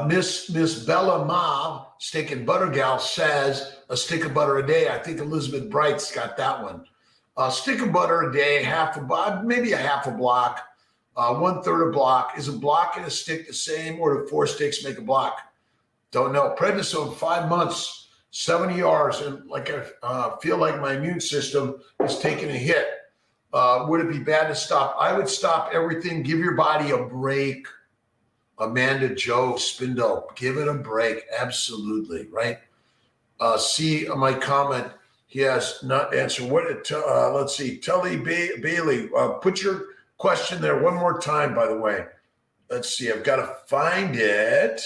Miss Bella Mauve, Steak and Butter Gal, says a stick of butter a day. I think Elizabeth Bright's got that one. A stick of butter a day, maybe a half a block, 1/3 a block. Is a block and a stick the same, or do 4 sticks make a block? Don't know. Prednisone, 5 months, 70 hours, and like I feel like my immune system is taking a hit. Would it be bad to stop? I would stop everything. Give your body a break. Amanda Joe Spindle, give it a break. Absolutely, right? See my comment. He has not answered. Let's see. Tully Bailey, put your question there one more time, by the way. Let's see. I've got to find it.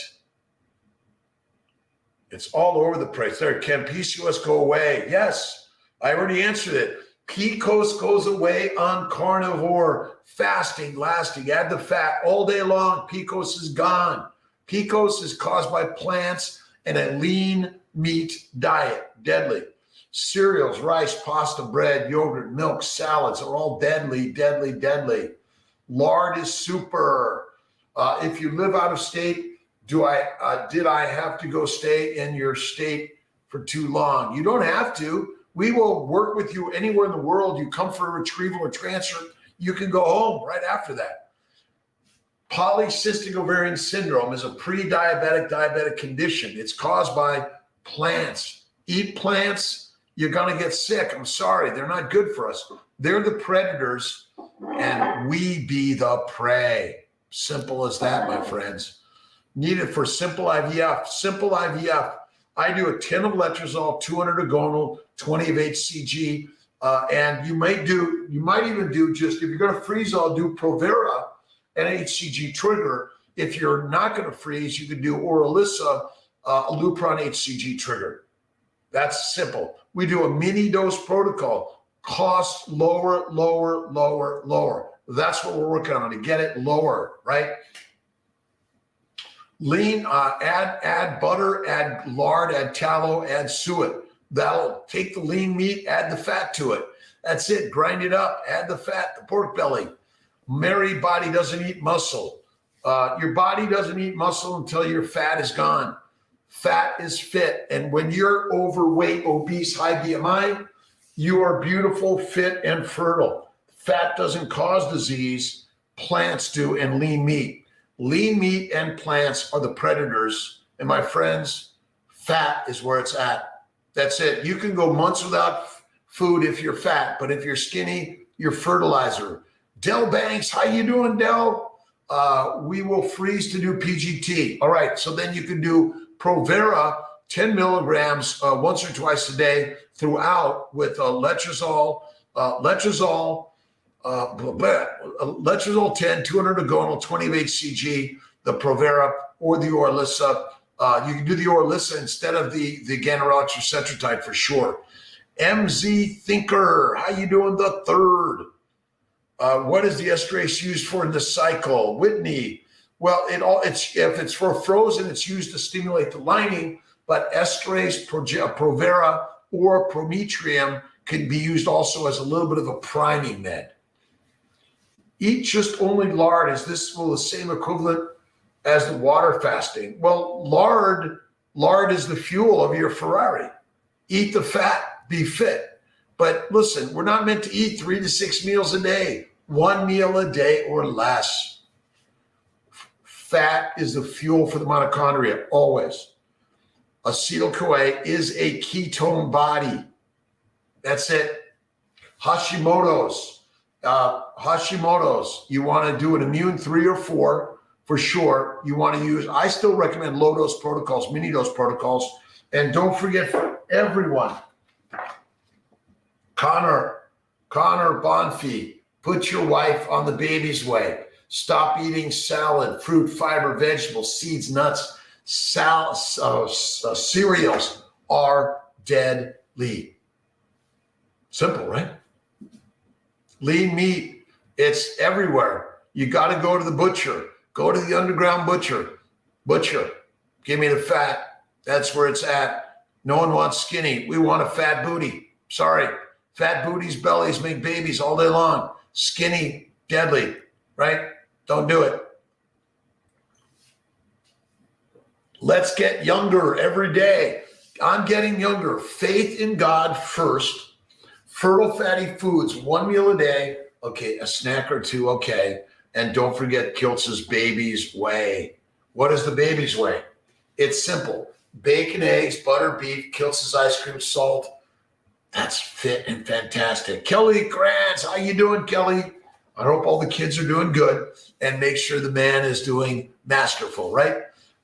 It's all over the place. There, can PCOS go away? Yes, I already answered it. PCOS goes away on carnivore, fasting, lasting, add the fat all day long. PCOS is gone. PCOS is caused by plants and a lean meat diet, deadly. Cereals, rice, pasta, bread, yogurt, milk, salads are all deadly, deadly, deadly. Lard is super. If you live out of state, did I have to go stay in your state for too long? You don't have to. We will work with you anywhere in the world. You come for a retrieval or transfer, you can go home right after that. Polycystic ovarian syndrome is a pre-diabetic diabetic condition. It's caused by plants. Eat plants, you're going to get sick. I'm sorry, they're not good for us. They're the predators and we be the prey. Simple as that, my friends. Needed for simple IVF. Simple IVF. I do a 10 of letrozole, 200 agonal, 20 of HCG, and you might even do just, if you're going to freeze, I'll do Provera and HCG trigger. If you're not going to freeze, you can do Orilissa, a Lupron HCG trigger. That's simple. We do a mini dose protocol. Cost lower, lower, lower, lower. That's what we're working on, to get it lower, right? Lean, add butter, add lard, add tallow, add suet. That'll take the lean meat, add the fat to it. That's it. Grind it up, add the fat, the pork belly. Married body doesn't eat muscle. Your body doesn't eat muscle until your fat is gone. Fat is fit. And when you're overweight, obese, high BMI, you are beautiful, fit, and fertile. Fat doesn't cause disease. Plants do, and lean meat. Lean meat and plants are the predators. And my friends, fat is where it's at. That's it. You can go months without food if you're fat, but if you're skinny, you're fertilizer. Del Banks, how you doing, Del? We will freeze to do PGT. All right, so then you can do Provera, 10 milligrams once or twice a day throughout with letrozole 10, 200 agonal, 20 of HCG, the Provera or the Orilissa. You can do the Orilissa instead of the ganirelix or cetrotide for sure. MZ Thinker, how you doing? The third. What is the esterase used for in the cycle? Whitney. Well, if it's for frozen, it's used to stimulate the lining, but esterase, Provera, or Prometrium can be used also as a little bit of a priming med. Eat just only lard. Is this the same equivalent as the water fasting? Well, lard is the fuel of your Ferrari. Eat the fat, be fit. But listen, we're not meant to eat 3 to 6 meals a day, 1 meal a day or less. Fat is the fuel for the mitochondria, always. Acetyl-CoA is a ketone body. That's it. Hashimoto's, you want to do an immune 3 or 4 for sure. You want to use, I still recommend low dose protocols, mini dose protocols. And don't forget, for everyone, Connor Bonfie, put your wife on the baby's way. Stop eating salad, fruit, fiber, vegetables, seeds, nuts. Cereals are deadly. Simple, right? Lean meat, it's everywhere. You got to go to the butcher. Go to the underground butcher. Butcher, give me the fat. That's where it's at. No one wants skinny. We want a fat booty. Sorry. Fat booties, bellies make babies all day long. Skinny, deadly, right? Don't do it. Let's get younger every day. I'm getting younger. Faith in God first. Fertile fatty foods, 1 meal a day. Okay, a snack or two, okay. And don't forget Kiltz's Baby's Way. What is the Baby's Way? It's simple. Bacon, eggs, butter, beef, Kiltz's ice cream, salt. That's fit and fantastic. Kelly Krantz, how you doing, Kelly? I hope all the kids are doing good, and make sure the man is doing masterful, right?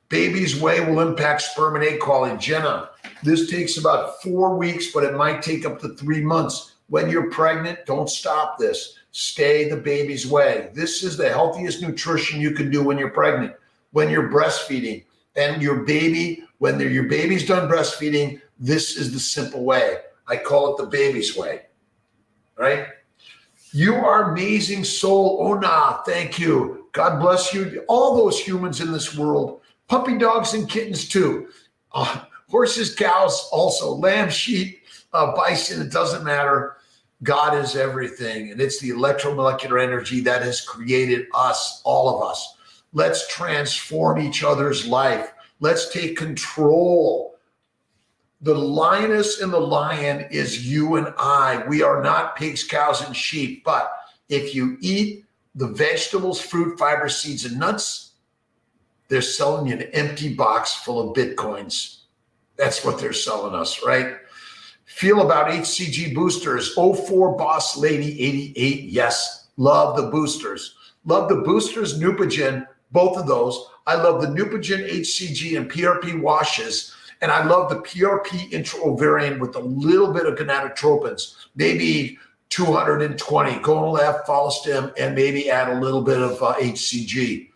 Baby's Way will impact sperm and egg quality. Jenna, this takes about 4 weeks, but it might take up to 3 months. When you're pregnant, don't stop this. Stay the Baby's Way. This is the healthiest nutrition you can do when you're pregnant, when you're breastfeeding. And your baby, when your baby's done breastfeeding, this is the simple way. I call it the Baby's Way, right? You are amazing soul. Ona, thank you. God bless you. All those humans in this world, puppy dogs and kittens too. Horses, cows, also lamb, sheep, bison, it doesn't matter. God is everything. And it's the electromolecular energy that has created us, all of us. Let's transform each other's life. Let's take control. The lioness and the lion is you and I. We are not pigs, cows, and sheep. But if you eat the vegetables, fruit, fiber, seeds, and nuts, they're selling you an empty box full of Bitcoins. That's what they're selling us, right? Feel about HCG boosters. 04 Boss Lady 88. Yes, love the boosters. Love the boosters, Neupogen, both of those. I love the Neupogen HCG and PRP washes. And I love the PRP intra-ovarian with a little bit of gonadotropins, maybe 220, gonal-F, follistim, and maybe add a little bit of HCG.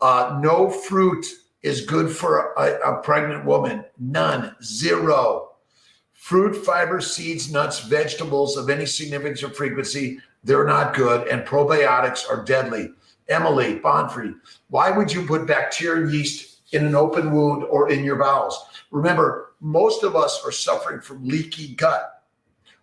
No fruit is good for a pregnant woman. None. Zero. Fruit, fiber, seeds, nuts, vegetables of any significance or frequency, they're not good. And probiotics are deadly. Emily Bonfrey, why would you put bacteria and yeast in an open wound or in your bowels? Remember, most of us are suffering from leaky gut.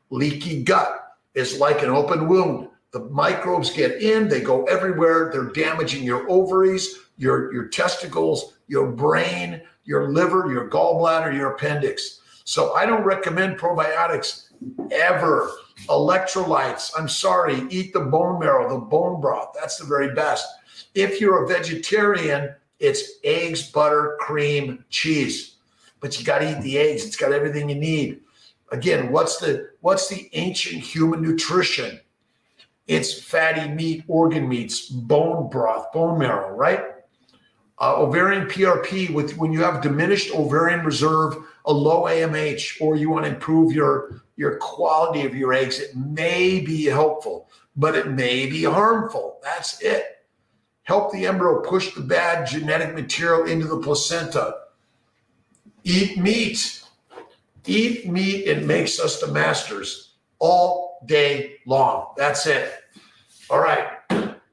Leaky gut is like an open wound. The microbes get in, they go everywhere. They're damaging your ovaries, your testicles, your brain, your liver, your gallbladder, your appendix. So I don't recommend probiotics ever. Electrolytes, I'm sorry, eat the bone marrow, the bone broth. That's the very best. If you're a vegetarian, it's eggs, butter, cream, cheese. But you got to eat the eggs. It's got everything you need. Again, what's the ancient human nutrition? It's fatty meat, organ meats, bone broth, bone marrow, right? Ovarian PRP, when you have diminished ovarian reserve, a low AMH, or you want to improve your quality of your eggs, it may be helpful, but it may be harmful. That's it. Help the embryo push the bad genetic material into the placenta. Eat meat. Eat meat. It makes us the masters all day long. That's it. All right.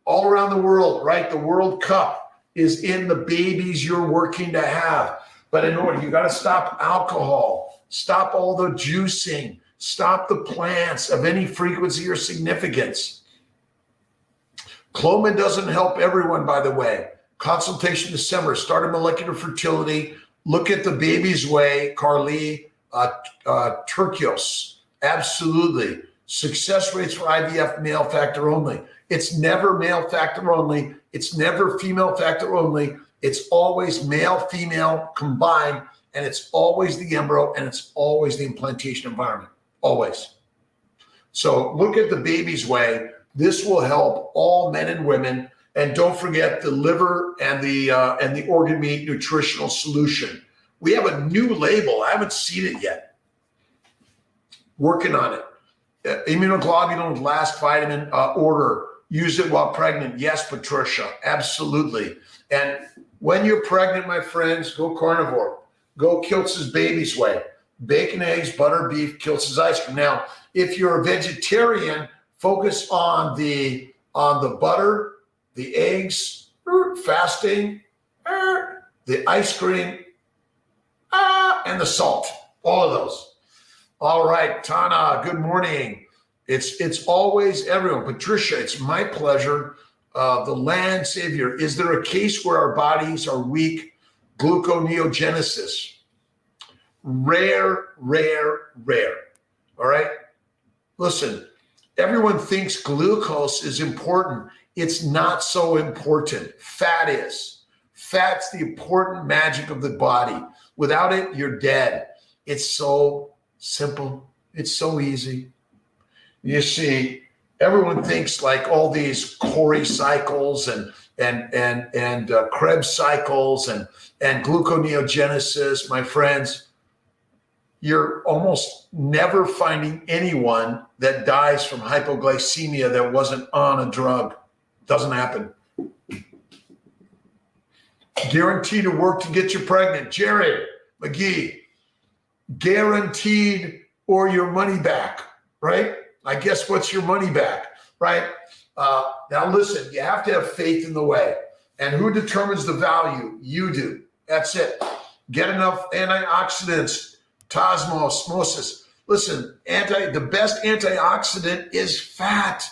All around the world, right? The World Cup is in the babies you're working to have. But in order, you got to stop alcohol, stop all the juicing, stop the plants of any frequency or significance. Clomid doesn't help everyone, by the way. Consultation December, start a molecular fertility. Look at the Baby's Way, Carly Turkios. Absolutely. Success rates for IVF, male factor only. It's never male factor only. It's never female factor only. It's always male, female combined, and it's always the embryo, and it's always the implantation environment. Always. So look at the Baby's Way. This will help all men and women. And don't forget the liver and the organ meat nutritional solution. We have a new label. I haven't seen it yet. Working on it. Immunoglobulin last vitamin order. Use it while pregnant. Yes, Patricia, absolutely. And when you're pregnant, my friends, go carnivore. Go Kiltz's Baby's Way. Bacon, eggs, butter, beef, Kiltz's ice cream. Now, if you're a vegetarian, focus on the butter, the eggs, fasting, the ice cream, and the salt, all of those. All right, Tana, good morning. It's always everyone. Patricia, it's my pleasure. The land savior, is there a case where our bodies are weak? Gluconeogenesis. Rare. All right. Listen, everyone thinks glucose is important. It's not so important. Fat is. Fat's the important magic of the body. Without it, you're dead. It's so simple. It's so easy. You see, everyone thinks like all these Cori cycles and Krebs cycles and gluconeogenesis, my friends. You're almost never finding anyone that dies from hypoglycemia that wasn't on a drug. Doesn't happen. Guaranteed to work to get you pregnant. Jared McGee, guaranteed or your money back, right? I guess what's your money back, right? Now listen, you have to have faith in the way. And who determines the value? You do. That's it. Get enough antioxidants. Osmosis. Listen, the best antioxidant is fat.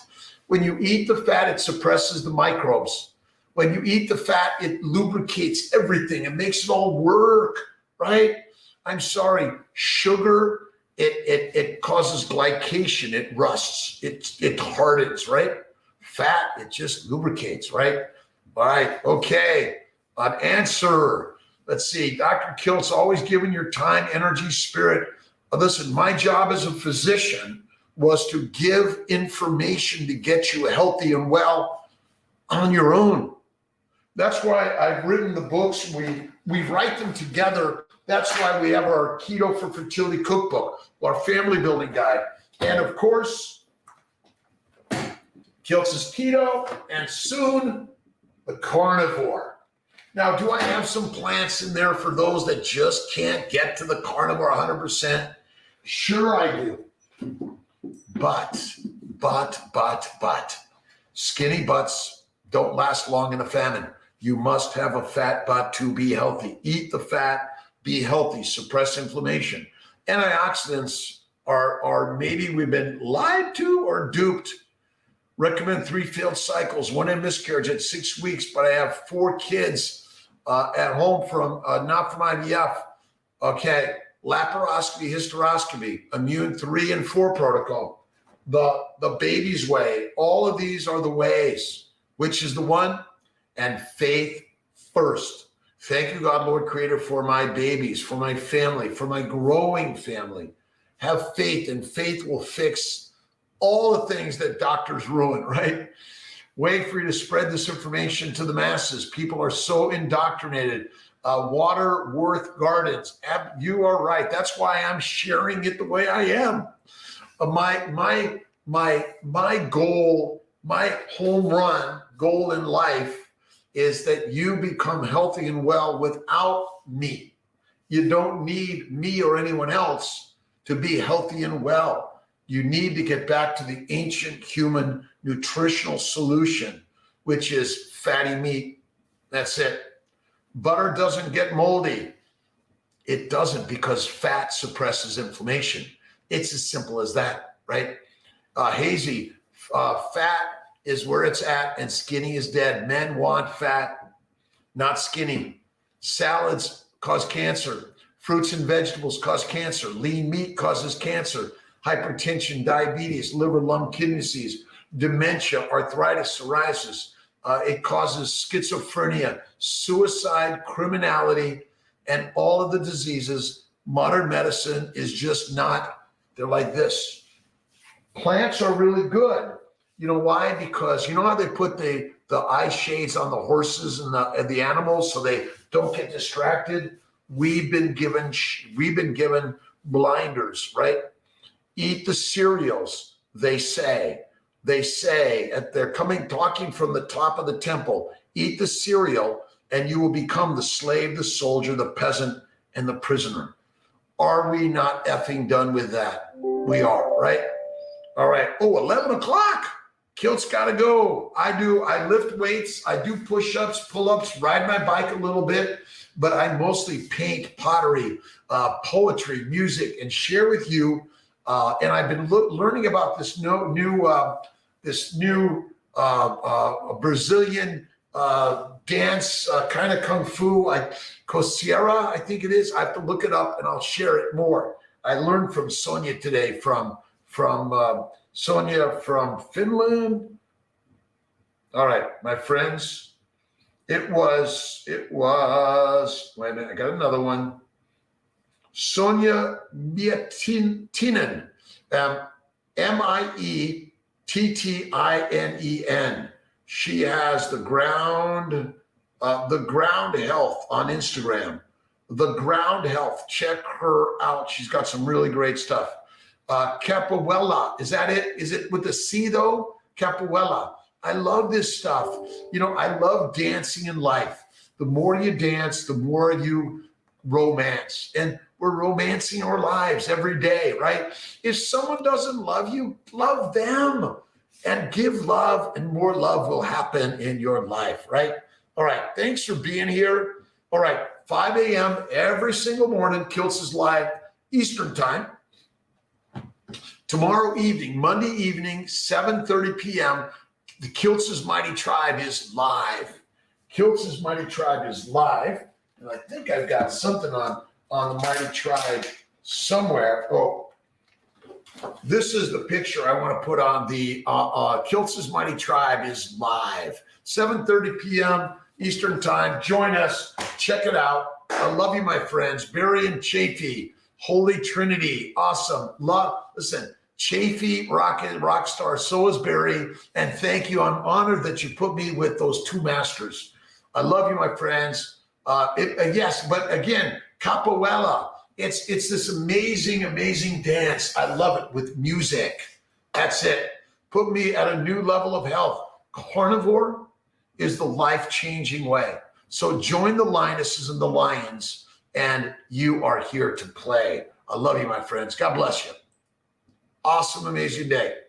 When you eat the fat, it suppresses the microbes. When you eat the fat, it lubricates everything. It makes it all work, right? I'm sorry, sugar, it causes glycation. It rusts. It hardens, right? Fat, it just lubricates, right? All right, okay. An answer. Let's see, Dr. Kiltz, always giving your time, energy, spirit. Listen, my job as a physician was to give information to get you healthy and well on your own. That's why I've written the books. We write them together. That's why we have our Keto for Fertility cookbook, our family building guide. And of course, Kiltz's Keto, and soon the carnivore. Now, do I have some plants in there for those that just can't get to the carnivore 100%? Sure I do. But, skinny butts don't last long in a famine. You must have a fat butt to be healthy. Eat the fat, be healthy, suppress inflammation. Antioxidants are maybe we've been lied to or duped. Recommend 3 failed cycles, 1 in miscarriage at 6 weeks, but I have 4 kids at home from not from IVF. Okay, laparoscopy, hysteroscopy, immune 3 and 4 protocol, the baby's way. All of these are the ways. Which is the one? And faith first. Thank you, God, Lord, Creator, for my babies, for my family, for my growing family. Have faith, and faith will fix all the things that doctors ruin, right? Way for you to spread this information to the masses. People are so indoctrinated. Water Worth Gardens. You are right. That's why I'm sharing it the way I am. My goal, my home run goal in life is that you become healthy and well without me. You don't need me or anyone else to be healthy and well. You need to get back to the ancient human nutritional solution, which is fatty meat. That's it. Butter doesn't get moldy. It doesn't, because fat suppresses inflammation. It's as simple as that, right? Hazy, fat is where it's at and skinny is dead. Men want fat, not skinny. Salads cause cancer. Fruits and vegetables cause cancer. Lean meat causes cancer. Hypertension, diabetes, liver, lung, kidney disease, dementia, arthritis, psoriasis. It causes schizophrenia, suicide, criminality, and all of the diseases. Modern medicine is just not, they're like this. Plants are really good. You know why? Because you know how they put the eye shades on the horses and the animals so they don't get distracted? We've been given blinders, right? Eat the cereals, they say. They're talking from the top of the temple. Eat the cereal and you will become the slave, the soldier, the peasant, and the prisoner. Are we not effing done with that? We are, right? All right. Oh, 11 o'clock. Kiltz gotta go. I lift weights, I do push-ups, pull-ups, ride my bike a little bit, but I mostly paint, pottery, poetry, music, and share with you. And I've been learning about this new Brazilian dance, kind of kung fu, like Cosiera, I think it is. I have to look it up and I'll share it more. I learned from Sonia today, from Sonia from Finland. All right, my friends, it was, wait a minute, I got another one. Sonia Miettinen, Miettinen. She has the ground health on Instagram. The ground health, check her out. She's got some really great stuff. Capoeira, is that it? Is it with the C though? Capoeira. I love this stuff. You know, I love dancing in life. The more you dance, the more you romance. And we're romancing our lives every day, right? If someone doesn't love you, love them and give love, and more love will happen in your life, right? All right, thanks for being here. All right, 5 a.m. every single morning, Kiltz is live Eastern time. Tomorrow evening, Monday evening, 7:30 p.m., the Kiltz's Mighty Tribe is live. Kiltz's Mighty Tribe is live. And I think I've got something on the Mighty Tribe somewhere. Oh, this is the picture I want to put on the Kiltz's Mighty Tribe is live. 7:30 p.m. Eastern time. Join us. Check it out. I love you, my friends. Barry and Chafee, Holy Trinity. Awesome. Listen, Chafee, rock star. So is Barry. And thank you. I'm honored that you put me with those two masters. I love you, my friends. Yes, but again, capoeira. It's this amazing dance. I love it with music. That's it. Put me at a new level of health. Carnivore is the life-changing way. So join the lionesses and the lions, and you are here to play. I love you, my friends. God bless you. Awesome, amazing day.